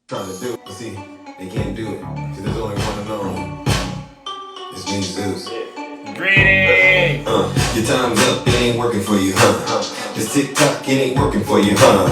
Trying to do it. See, they can't do it. Cause there's only one and only. It's me, Zeus. Greetings! Your time's up, it ain't working for you, huh? This TikTok, it ain't working for you, huh?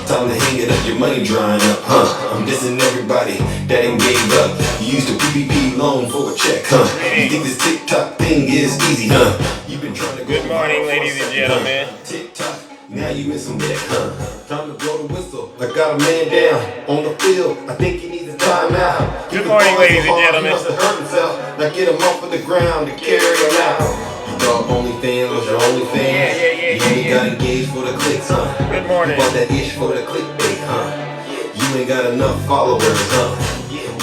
Time to hang it up, your money drying up, huh? I'm dissing everybody that ain't gave up. You used a PPP loan for a check, huh? You think this TikTok thing is easy, huh? You've been trying to go. Good morning, ladies and gentlemen. TikTok, now you in some debt, huh? Time to blow the whistle. I got a man down on the field. I think he needs a timeout. Good morning, ladies and gentlemen. He must have hurt himself. Now get him off of the ground and carry him out. You thought OnlyFans was your OnlyFans? Yeah. You ain't got engaged for the clicks, huh? Good morning. You bought that ish for the clickbait, huh? You ain't got enough followers, huh?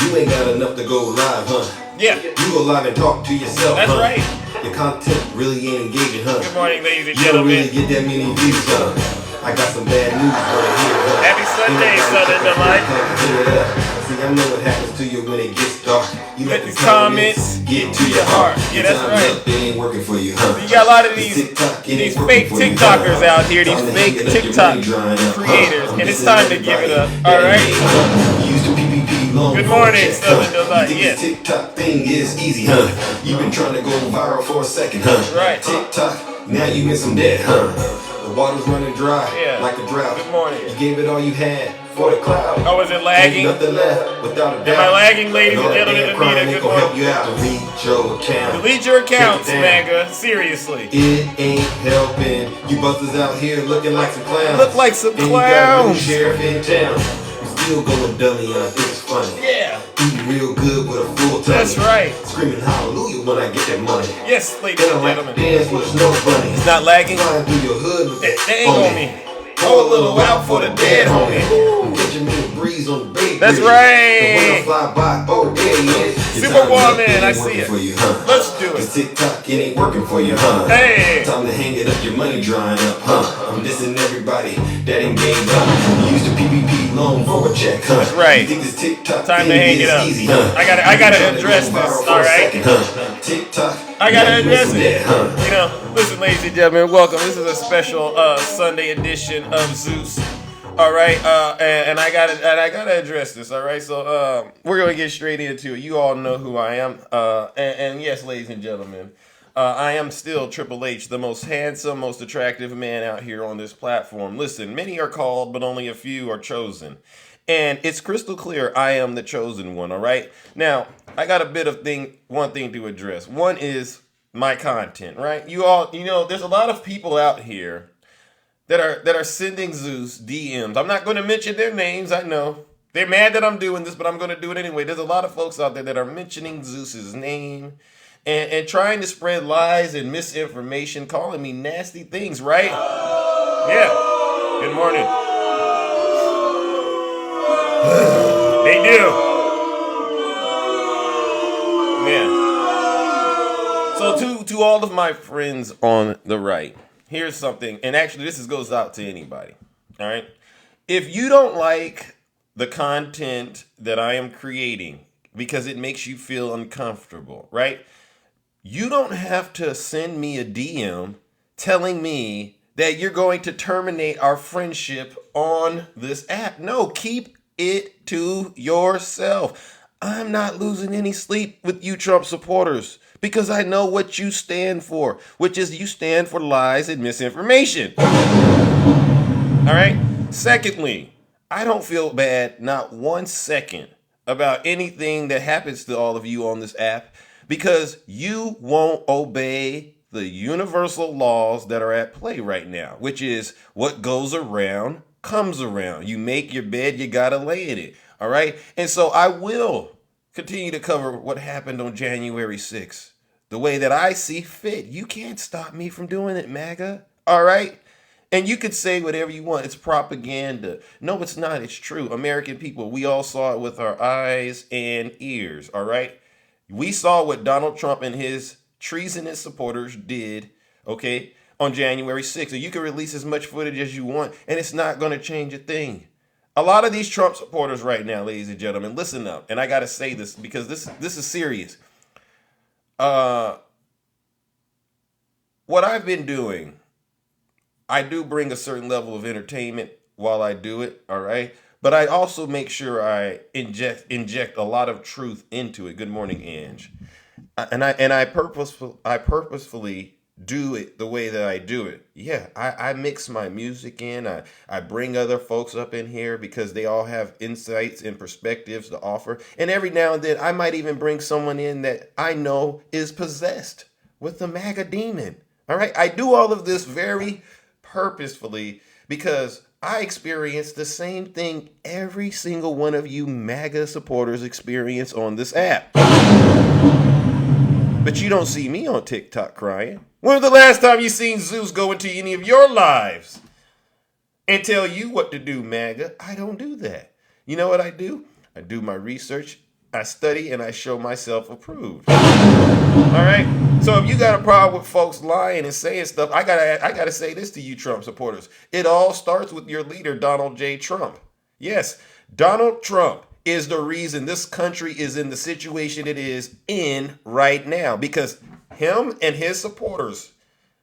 You ain't got enough to go live, huh? Yeah, You go live and talk to yourself, that's huh? right. Your content really ain't engaging, huh? Good morning, ladies and You don't really gentlemen. get that many views, huh? I got some bad news for the here, huh? Happy Sunday, Southern Delight. See, I know what happens to you when it gets dark. You Let let the the comments get to your heart. Yeah, that's Time's right. up, it ain't working for you, huh? You got a lot of This these TikTok, it ain't fake working for you, TikTokers huh? out here, these Time to fake hang it up, your TikTok money drying up, huh? creators, I'm and it's dissing time to give it everybody up. that All ain't right. gave up. You used a PPP loan Good for a morning, check, Southern huh? Delight. You think Yes. this TikTok thing is easy, huh? You've been trying to go viral for a second, huh? Right. TikTok, now you in some debt, huh? The water's running dry, Yeah. like a drought. Good morning. You gave it all you had for the cloud. Oh, is it lagging? Ain't nothing left without a doubt. Am I lagging, ladies and all that gentlemen? damn Anita, crying ain't good gonna help morning. you out. Delete your account. Delete your accounts, Take it down. Manga. Seriously. It ain't helping. You busters out here looking like some clowns. Look like some And you got a new clowns. sheriff in town. You still going dummy, and I think it's funny. Yeah, Eating real good with a full tummy. that's right. Screaming hallelujah when I get that money. Yes, ladies Then I and like to gentlemen. dance with a snow bunny. It's not lagging. Flying through your hood with that Dang on me. Throw a little out for the dead homie. I'm catching me a breeze on the bay That's bridge. right. And when I fly by, oh there he is. Your Superwoman, time's up, it ain't I see working it. for you, huh? Let's do it. This TikTok, it ain't working for you, huh? Hey. Time to hang it up, your money drying up, huh? I'm dissing everybody that ain't gave up. You used a PPP loan for a check, huh? That's right. You think this TikTok Time to thing hang is it up. easy, huh? I gotta You trying to address go viral this, for all a right? second, huh? TikTok, I now gotta you address missing it. that, huh? You know, listen, ladies and gentlemen, welcome. This is a special Sunday edition of Zeus. All right, and I gotta address this. All right, so we're gonna get straight into it. You all know who I am, and yes, ladies and gentlemen, I am still Triple H, the most handsome, most attractive man out here on this platform. Listen, many are called, but only a few are chosen. And it's crystal clear I am the chosen one, all right? Now, I got a bit of one thing to address. One is my content, right? You all, there's a lot of people out here that are sending Zeus DMs. I'm not going to mention their names, I know. They're mad that I'm doing this, but I'm going to do it anyway. There's a lot of folks out there that are mentioning Zeus's name and trying to spread lies and misinformation, calling me nasty things, right? Yeah. Good morning. They do. Yeah. So to all of my friends on the right, here's something, and actually goes out to anybody. All right. If you don't like the content that I am creating because it makes you feel uncomfortable, right? You don't have to send me a DM telling me that you're going to terminate our friendship on this app. No, keep it to yourself. I'm not losing any sleep with you Trump supporters because I know what you stand for, which is you stand for lies and misinformation. All right? Secondly, I don't feel bad not 1 second about anything that happens to all of you on this app because you won't obey the universal laws that are at play right now, which is what goes around comes around. You make your bed, you gotta lay in it. All right? And so I will continue to cover what happened on January 6th the way that I see fit. You can't stop me from doing it, MAGA. All right? And you could say whatever you want. It's propaganda. No, it's not. It's true. American people, we all saw it with our eyes and ears, all right? We saw what Donald Trump and his treasonous supporters did, okay, on January 6th. So you can release as much footage as you want, and it's not going to change a thing. A lot of these Trump supporters right now, ladies and gentlemen, listen up. And I got to say this because this is serious. What I've been doing, I do bring a certain level of entertainment while I do it, all right? but I also make sure I inject a lot of truth into it. Good morning, Ange. I purposefully do it the way that I do it. Yeah, I mix my music in. I bring other folks up in here because they all have insights and perspectives to offer. And every now and then I might even bring someone in that I know is possessed with the MAGA demon. All right. I do all of this very purposefully because I experience the same thing every single one of you MAGA supporters experience on this app. But you don't see me on TikTok crying. When was the last time you seen Zeus go into any of your lives and tell you what to do, MAGA? I don't do that. You know what I do? I do my research, I study, and I show myself approved. All right? So if you got a problem with folks lying and saying stuff, I gotta say this to you Trump supporters. It all starts with your leader, Donald J. Trump. Yes, Donald Trump is the reason this country is in the situation it is in right now, because him and his supporters,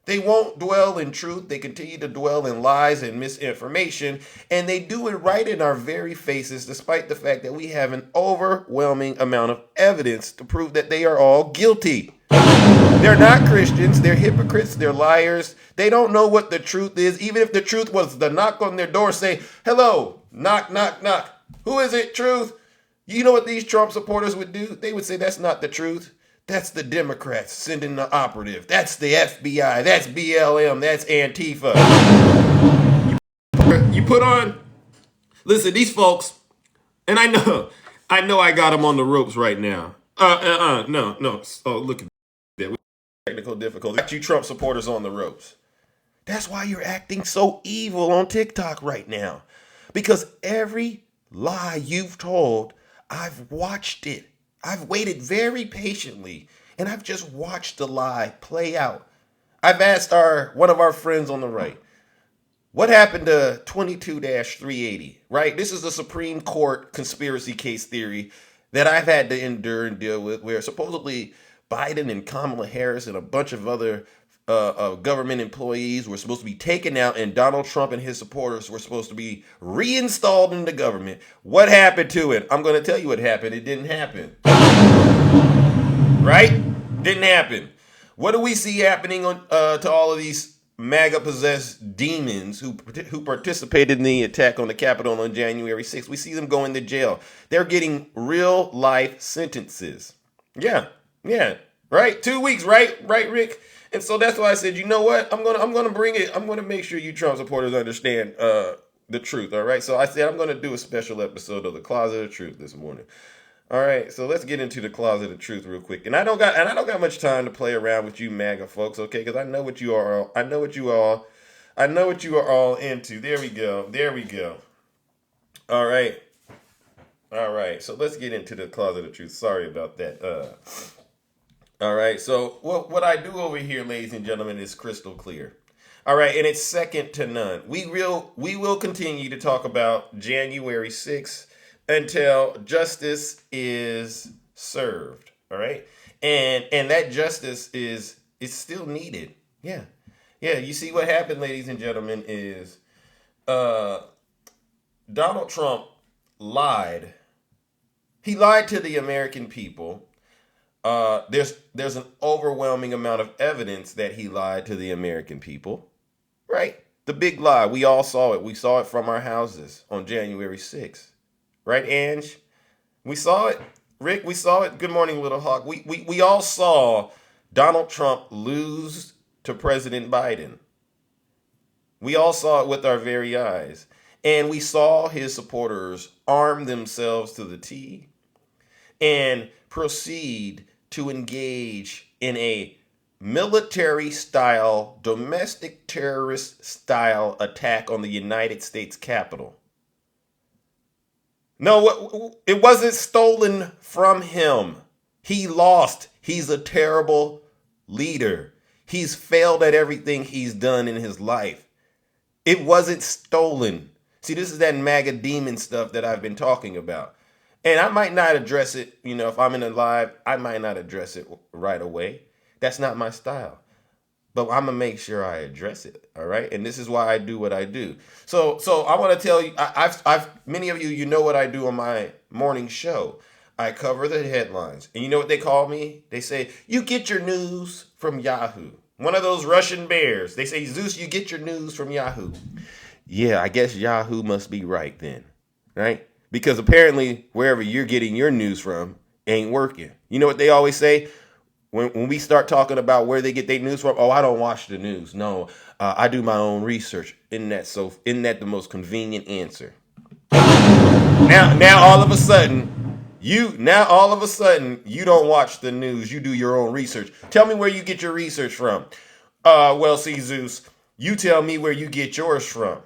they won't dwell in truth. They continue to dwell in lies and misinformation, and they do it right in our very faces, despite the fact that we have an overwhelming amount of evidence to prove that they are all guilty. They're not Christians. They're hypocrites. They're liars. They don't know what the truth is. Even if the truth was to knock on their door, say, hello, knock, knock, knock. Who is it, truth? You know what these Trump supporters would do? They would say, that's not the truth. That's the Democrats sending the operative. That's the FBI. That's BLM. That's Antifa. You put on, listen, these folks, and I know I got them on the ropes right now. No. Oh, look at that. Technical difficulty. Got you Trump supporters on the ropes. That's why you're acting so evil on TikTok right now. Because every lie you've told, I've watched it. I've waited very patiently, and I've just watched the lie play out. I've asked one of our friends on the right, what happened to 22-380, right? This is the Supreme Court conspiracy case theory that I've had to endure and deal with, where supposedly Biden and Kamala Harris and a bunch of other government employees were supposed to be taken out, and Donald Trump and his supporters were supposed to be reinstalled in the government. What happened to it? I'm going to tell you what happened. It didn't happen. Right? Didn't happen. What do we see happening to all of these MAGA-possessed demons who participated in the attack on the Capitol on January 6th? We see them going to jail. They're getting real-life sentences. Yeah, right? 2 weeks, right, Rick? And so that's why I said, you know what? I'm gonna bring it. I'm gonna make sure you Trump supporters understand the truth. All right. So I said I'm gonna do a special episode of the Closet of Truth this morning. All right. So let's get into the Closet of Truth real quick. And I don't got much time to play around with you MAGA folks, okay? Because I know what you are. I know what you are all into. There we go. All right. So let's get into the Closet of Truth. Sorry about that. All right, so what I do over here, ladies and gentlemen, is crystal clear. All right, and it's second to none. We will continue to talk about January 6th until justice is served. All right, and that justice is still needed. Yeah. You see what happened, ladies and gentlemen, is Donald Trump lied. He lied to the American people. There's an overwhelming amount of evidence that he lied to the American people, right? The big lie. We all saw it. We saw it from our houses on January 6th, right, Ange? We saw it. Rick, we saw it. Good morning, Little Hawk. We all saw Donald Trump lose to President Biden. We all saw it with our very eyes. And we saw his supporters arm themselves to the T and proceed to engage in a military-style, domestic terrorist-style attack on the United States Capitol. No, it wasn't stolen from him. He lost. He's a terrible leader. He's failed at everything he's done in his life. It wasn't stolen. See, this is that MAGA demon stuff that I've been talking about. And I might not address it, if I'm in a live, I might not address it right away. That's not my style. but I'm gonna make sure I address it. All right, and this is why I do what I do. So I want to tell you, I've many of you, you know what I do on my morning show. I cover the headlines, and you know what they call me? They say you get your news from Yahoo. One of those Russian bears. They say, Zeus, you get your news from Yahoo. Yeah, I guess Yahoo must be right then, right? Because apparently wherever you're getting your news from ain't working. You know what they always say? When we start talking about where they get their news from, oh, I don't watch the news. No, I do my own research. Isn't that the most convenient answer? Now all of a sudden you don't watch the news. You do your own research. Tell me where you get your research from. Well, see, Zeus, you tell me where you get yours from.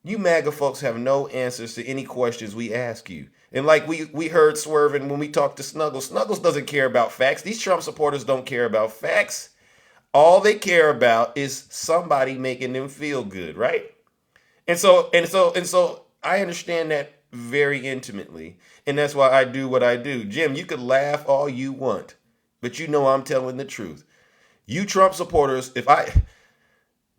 You MAGA folks have no answers to any questions we ask you. And like we heard Swerving when we talked to Snuggles. Snuggles doesn't care about facts. These Trump supporters don't care about facts. All they care about is somebody making them feel good, right? And so I understand that very intimately. And that's why I do what I do. Jim, you could laugh all you want, but you know I'm telling the truth. You Trump supporters,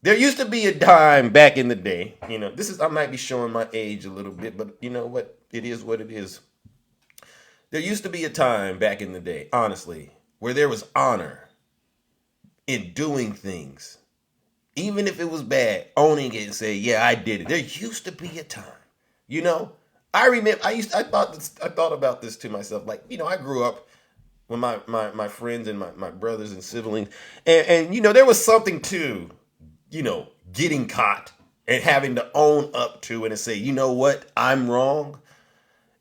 there used to be a time back in the day, I might be showing my age a little bit, but you know what? It is what it is. There used to be a time back in the day, honestly, where there was honor in doing things. Even if it was bad, owning it and say, yeah, I did it. There used to be a time, you know? I remember I thought about this to myself. Like, I grew up with my friends and my brothers and siblings. And there was something to, getting caught and having to own up to it and say, you know what, I'm wrong.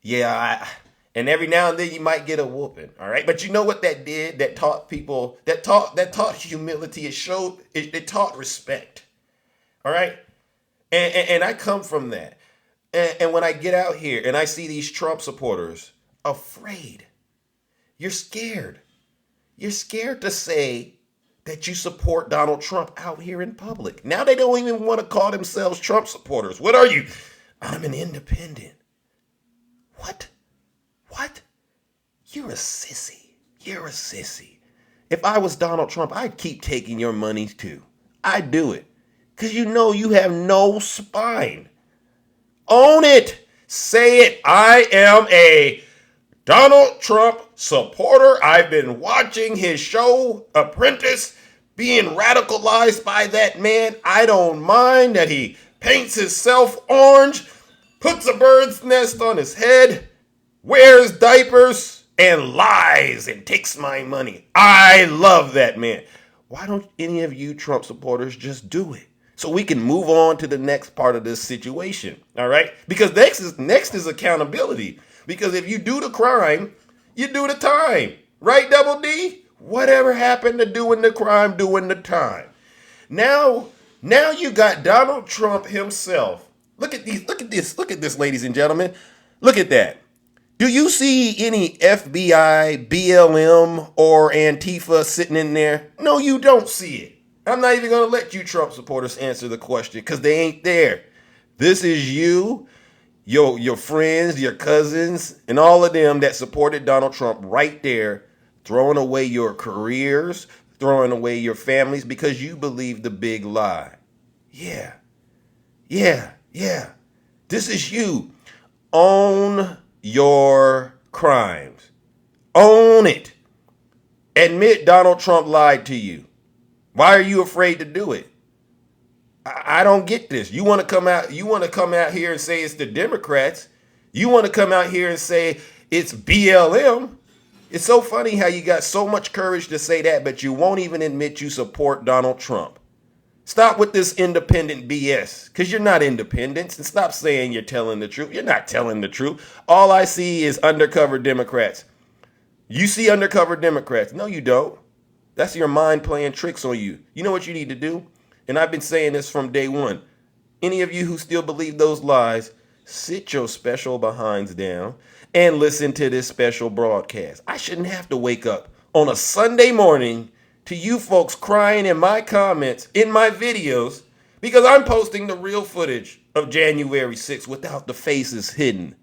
Yeah, and every now and then you might get a whooping, all right? But you know what that did? That taught people, that taught humility. It taught respect, all right? And I come from that. And when I get out here and I see these Trump supporters afraid, you're scared. You're scared to say that you support Donald Trump out here in public. Now they don't even want to call themselves Trump supporters. What are you? I'm an independent. What? You're a sissy. You're a sissy. If I was Donald Trump, I'd keep taking your money too. I'd do it. Because you have no spine. Own it. Say it. I am a Donald Trump supporter. I've been watching his show, Apprentice, being radicalized by that man. I don't mind that he paints himself orange, puts a bird's nest on his head, wears diapers, and lies and takes my money. I love that man. Why don't any of you Trump supporters just do it? So we can move on to the next part of this situation. All right? Because next is accountability. Because if you do the crime, you do the time. Right, Double D? Whatever happened to doing the crime, doing the time? Now you got Donald Trump himself. Look at this, ladies and gentlemen. Look at that. Do you see any FBI, BLM, or Antifa sitting in there? No, you don't see it. I'm not even going to let you Trump supporters answer the question because they ain't there. This is you, your friends, your cousins, and all of them that supported Donald Trump right there, throwing away your careers, throwing away your families because you believe the big lie. Yeah. This is you. Own your crimes. Own it. Admit Donald Trump lied to you. Why are you afraid to do it? I don't get this. You want to come out here and say it's the Democrats. You want to come out here and say it's BLM. It's so funny how you got so much courage to say that, but you won't even admit you support Donald Trump. Stop with this independent BS, because you're not independents, and stop saying you're telling the truth. You're not telling the truth. All I see is undercover Democrats. You see undercover Democrats. No, you don't. That's your mind playing tricks on you. You know what you need to do? And I've been saying this from day one. Any of you who still believe those lies, sit your special behinds down and listen to this special broadcast. I shouldn't have to wake up on a Sunday morning to you folks crying in my comments, in my videos, because I'm posting the real footage of January 6th without the faces hidden.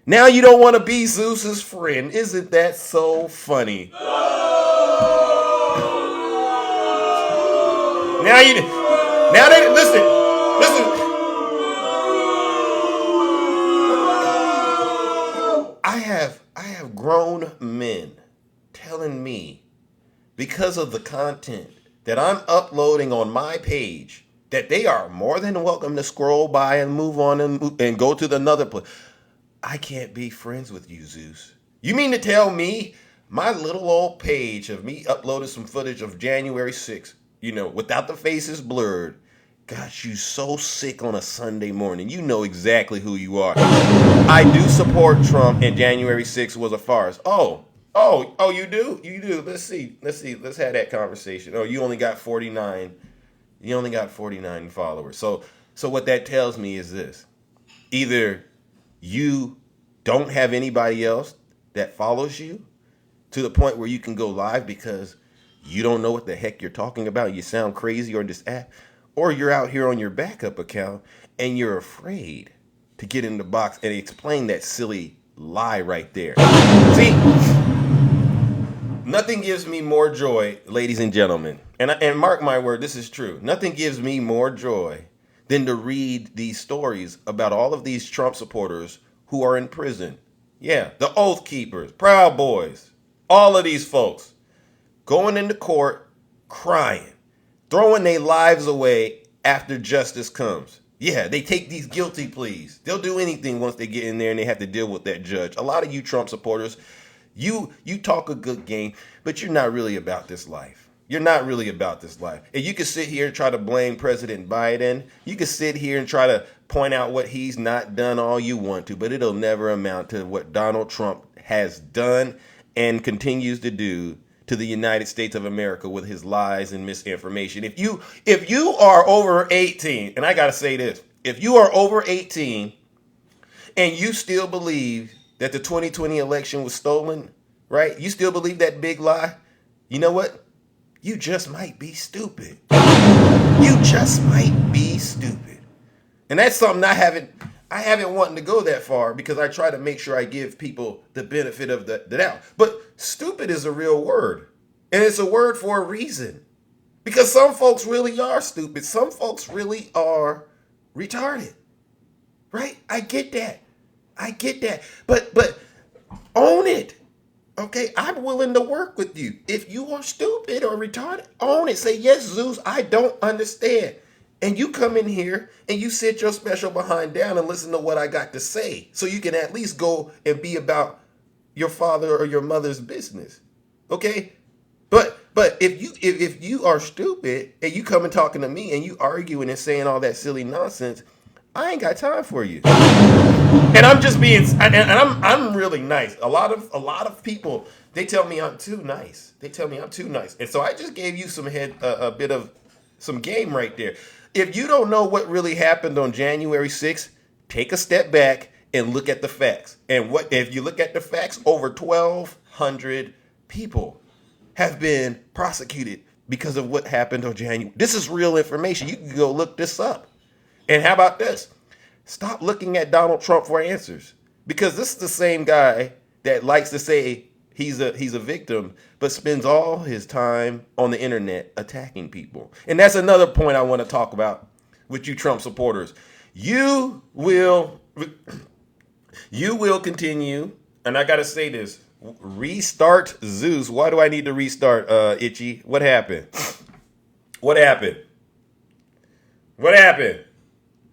Now you don't want to be Zeus's friend. Isn't that so funny? Now you now they listen. I have grown men telling me because of the content that I'm uploading on my page that they are more than welcome to scroll by and move on and go to the another place. I can't be friends with you, Zeus. You mean to tell me my little old page of me uploading some footage of January 6th, without the faces blurred, got you so sick on a Sunday morning? You know exactly who you are. I do support Trump, and January 6th was a farce. Oh, you do? You do. Let's see. Let's have that conversation. Oh, you only got 49. You only got 49 followers. So what that tells me is this. Either you don't have anybody else that follows you to the point where you can go live because you don't know what the heck you're talking about. You sound crazy on this app, or you're out here on your backup account and you're afraid to get in the box and explain that silly lie right there. See, nothing gives me more joy, ladies and gentlemen, and mark my word, this is true. Nothing gives me more joy than to read these stories about all of these Trump supporters who are in prison. Yeah, the Oath Keepers, Proud Boys, all of these folks going into court crying, throwing their lives away after justice comes. Yeah, they take these guilty pleas. They'll do anything once they get in there and they have to deal with that judge. A lot of you Trump supporters, you talk a good game, but you're not really about this life. You're not really about this life. And you can sit here and try to blame President Biden. You can sit here and try to point out what he's not done all you want to, but it'll never amount to what Donald Trump has done and continues to do to the United States of America with his lies and misinformation. If you are over 18, and I got to say this, if you are over 18 and you still believe that the 2020 election was stolen, right? You still believe that big lie? You know what? You just might be stupid. You just might be stupid. And that's something I haven't wanted to go that far because I try to make sure I give people the benefit of the doubt. But stupid is a real word. And it's a word for a reason. Because some folks really are stupid. Some folks really are retarded. Right? I get that. I get that. But own it. Okay, I'm willing to work with you. If you are stupid or retarded, own it. Say, yes, Zeus, I don't understand. And you come in here and you sit your special behind down and listen to what I got to say. So you can at least go and be about your father or your mother's business. Okay? But if you are stupid and you come and talking to me and you arguing and saying all that silly nonsense, I ain't got time for you. And I'm just being, and I'm really nice. A lot of people, they tell me I'm too nice. They tell me I'm too nice, and so I just gave you a bit of some game right there. If you don't know what really happened on January 6th, take a step back and look at the facts. And what if you look at the facts? Over 1,200 people have been prosecuted because of what happened on January. This is real information. You can go look this up. And how about this? Stop looking at Donald Trump for answers, because this is the same guy that likes to say he's a victim, but spends all his time on the internet attacking people. And that's another point I want to talk about with you Trump supporters. You will continue, and I gotta say this. Restart Zeus. Why do I need to restart, Itchy? What happened? What happened? What happened?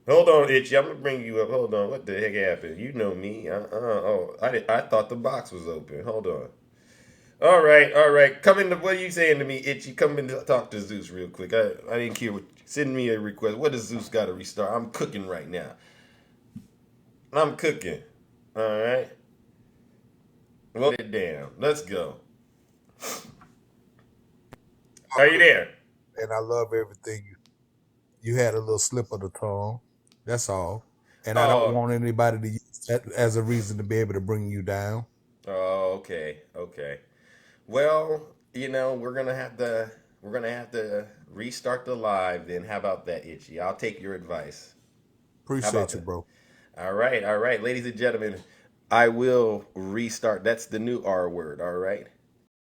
Hold on, Itchy. I'm gonna bring you up. Hold on. What the heck happened? You know me. I thought the box was open. Hold on. All right, all right. Come in. What are you saying to me, Itchy? Come in to talk to Zeus real quick. I didn't hear what. Send me a request. What does Zeus got to restart? I'm cooking right now. I'm cooking. All right. Well, it down. Let's go. Are you there? And I love everything you had a little slip of the tongue. That's all. And I don't Oh. want anybody to use that as a reason to be able to bring you down. Oh. Okay. Okay. Well, we're gonna have to restart the live. Then how about that, Itchy? I'll take your advice. How about Appreciate you, that? bro. All right, ladies and gentlemen. I will restart. That's the new R word. All right.